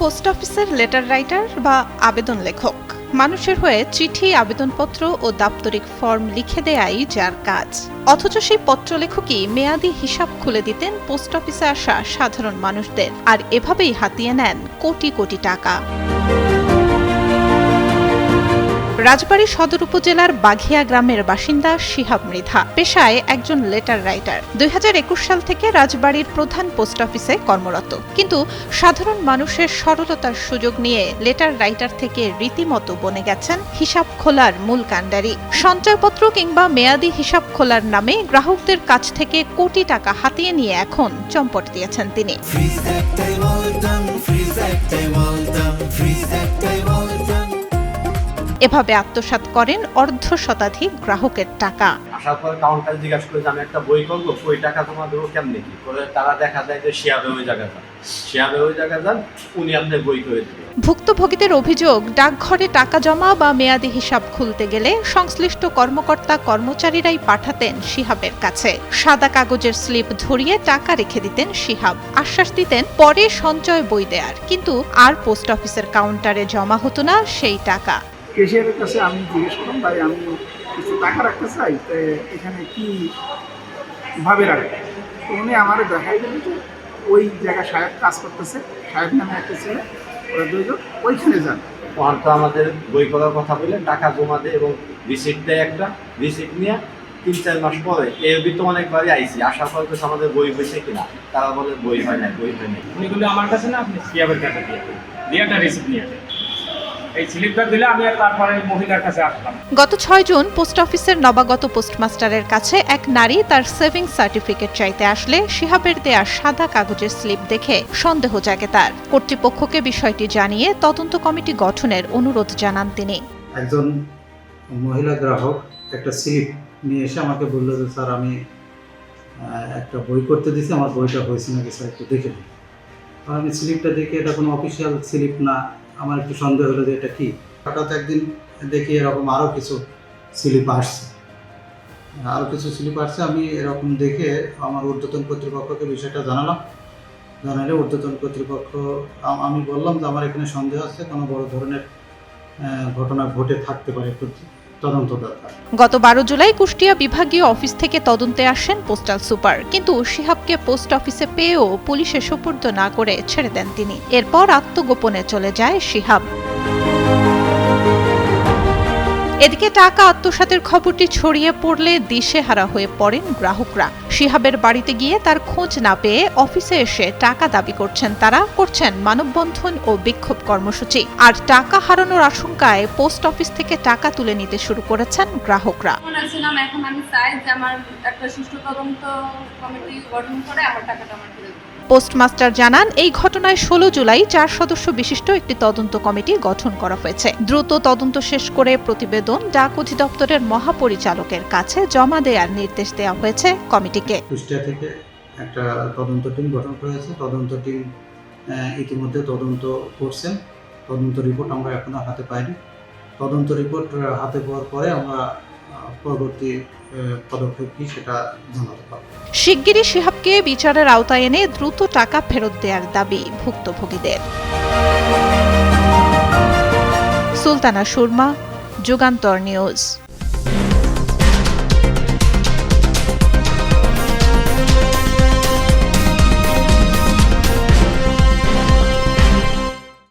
Post অফিসের letter writer বা আবেদন লেখক। মানুষের হয়ে চিঠি, আবেদনপত্র ও দাপ্তরিক ফর্ম লিখে দেয়াই যার কাজ। অথচ সেই পত্রলেখকই মেয়াদি হিসাব খুলে দিতেন পোস্ট অফিসে আসা সাধারণ মানুষদের, আর এভাবেই হাতিয়ে নেন কোটি কোটি টাকা। রাজবাড়ী সদর উপজেলার বাঘিয়া গ্রামের বাসিন্দা শিহাব মৃধা, পেশায় একজন লেটার রাইটার। ২০২১ সাল থেকে রাজবাড়ীর প্রধান পোস্ট অফিসে কর্মরত, কিন্তু সাধারণ মানুষের সরলতার সুযোগ নিয়ে লেটার রাইটার থেকে রীতিমতো বনে গেছেন হিসাব খোলার মূল কাণ্ডারি। সঞ্চয়পত্র কিংবা মেয়াদি হিসাব খোলার নামে গ্রাহকদের কাছ থেকে কোটি টাকা হাতিয়ে নিয়ে এখন চম্পট দিয়েছেন তিনি। এভাবে আত্মসাৎ করেন অর্ধ শতাধিক গ্রাহকের টাকা। আসার পর কাউন্টার জিজ্ঞাসা করে যে আমি একটা বই করবো, ওই টাকা তোমার দেবো কেমনি কি করে, তারা দেখা যায় যে শিয়াবে ওই জায়গা যান উনি আপনার বই করে দেবেন। ভুক্তভোগীদের অভিযোগ, ডাকঘরে টাকা জমা বা মেয়াদি হিসাব খুলতে গেলে সংশ্লিষ্ট কর্মকর্তা কর্মচারীরাই পাঠাতেন শিহাবের কাছে। সাদা কাগজের স্লিপ ধরিয়ে টাকা রেখে দিতেন শিহাব, আশ্বাস দিতেন পরে সঞ্চয় বই দেয়ার, কিন্তু আর পোস্ট অফিসের কাউন্টারে জমা হতো না সেই টাকা। ক্যাশিয়ারের কাছে আমি জিজ্ঞেস করলাম, ভাই আমি কিছু টাকা রাখতে চাই, তো এখানে কি ভাবে রাখবে? তো উনি আমার দেখাই দিলেন যে ওই জায়গায় সাহেব কাজ করতেছে, সাহেব নামে একটা ছেলে, ওরা দুজন ওইখানে যান। ওখান তো আমাদের বই করার কথা বলে টাকা জমা দেয় এবং রিসিপ্ট দেয়, একটা রিসিপ্ট নিয়ে ৩-৪ মাস পরে এর ভিতরে অনেকবারই আইসি, আসার পর তো আমাদের বই হয়েছে কিনা, তারা বলে বই হয় না। উনিগুলো আমার কাছে না, আপনি সিয়াবের কাছে দিয়ে একটা রিসিপ্ট নিয়ে আসেন। এই স্লিপটা দিলে আমি আর তারপরে মহিলার কাছে আসলাম। গত ৬ জুন পোস্ট অফিসের নবাগত পোস্টমাস্টারের কাছে এক নারী তার সেভিংস সার্টিফিকেট চাইতে আসলে শিহাবের দেয়া সাদা কাগজের স্লিপ দেখে সন্দেহ জাগে তার। কর্তৃপক্ষকে বিষয়টি জানিয়ে তদন্ত কমিটি গঠনের অনুরোধ জানান তিনি। একজন মহিলা গ্রাহক একটা স্লিপ নিয়ে এসে আমাকে বলল যে স্যার আমি একটা বই করতে দিয়েছি, আমার বইটা হয়েছে নাকি স্যার একটু দেখে দিন। আমি স্লিপটা দেখে এটা কোনো অফিসিয়াল স্লিপ না, আমার একটু সন্দেহ হলো যে এটা কি। হঠাৎ একদিন দেখি এরকম আরও কিছু স্লিপ আসছে, আমি এরকম দেখে আমার ঊর্ধ্বতন কর্তৃপক্ষকে বিষয়টা জানালে ঊর্ধ্বতন কর্তৃপক্ষ, আমি বললাম যে আমার এখানে সন্দেহ আছে, কোনো বড় ধরনের ঘটনা ঘটে থাকতে পারে, একটু তদন্ত দরকার। গত ১২ জুলাই কুষ্টিয়া বিভাগীয় অফিস থেকে তদন্তে আসেন পোস্টাল সুপার, কিন্তু শিহাবকে পোস্ট অফিসে পেয়েও পুলিশে সোপর্দ না করে ছেড়ে দেন তিনি। এরপর আত্মগোপনে চলে যায় শিহাব। এদিকে টাকা আত্মসাতের খবরটি ছড়িয়ে পড়লে দিশেহারা হয়ে পড়েন গ্রাহকরা। শিহাবের বাড়িতে গিয়ে তার খোঁজ না পেয়ে অফিসে এসে টাকা দাবি করছেন তারা, করছেন মানববন্ধন ও বিক্ষোভ কর্মসূচি। আর টাকা হারানোর আশঙ্কায় পোস্ট অফিস থেকে টাকা তুলে নিতে শুরু করেছেন গ্রাহকরা। এখন আমি চাই যে আমার একটা সুষ্ঠু তদন্ত কমিটি গঠন করে আমার টাকাটা আমার ফেরত দিন। পোস্টমাস্টার জানান, এই ঘটনায় ১৬ জুলাই ৪ সদস্য বিশিষ্ট একটি তদন্ত কমিটি গঠন করা হয়েছে। দ্রুত তদন্ত শেষ করে প্রতিবেদন ডাক অধিদপ্তরের মহাপরিচালকের কাছে জমা দেওয়ার নির্দেশ দেওয়া হয়েছে কমিটিকে। কুষ্টিয়া থেকে একটা তদন্ত টিম গঠন করা হয়েছে। তদন্ত টিম ইতিমধ্যে তদন্ত করছেন। তদন্ত রিপোর্ট আমরা এখনো হাতে পাইনি। তদন্ত রিপোর্ট হাতে পাওয়ার পরে আমরা পরবর্তী পদক্ষেপ কি সেটা জানাতে পারব। শিগগিরই শিহাবকে বিচারের আওতায় এনে দ্রুত টাকা ফেরত দেওয়ার দাবি ভুক্তভোগীদের। সুলতানা সুরমা, যুগান্তর নিউজ।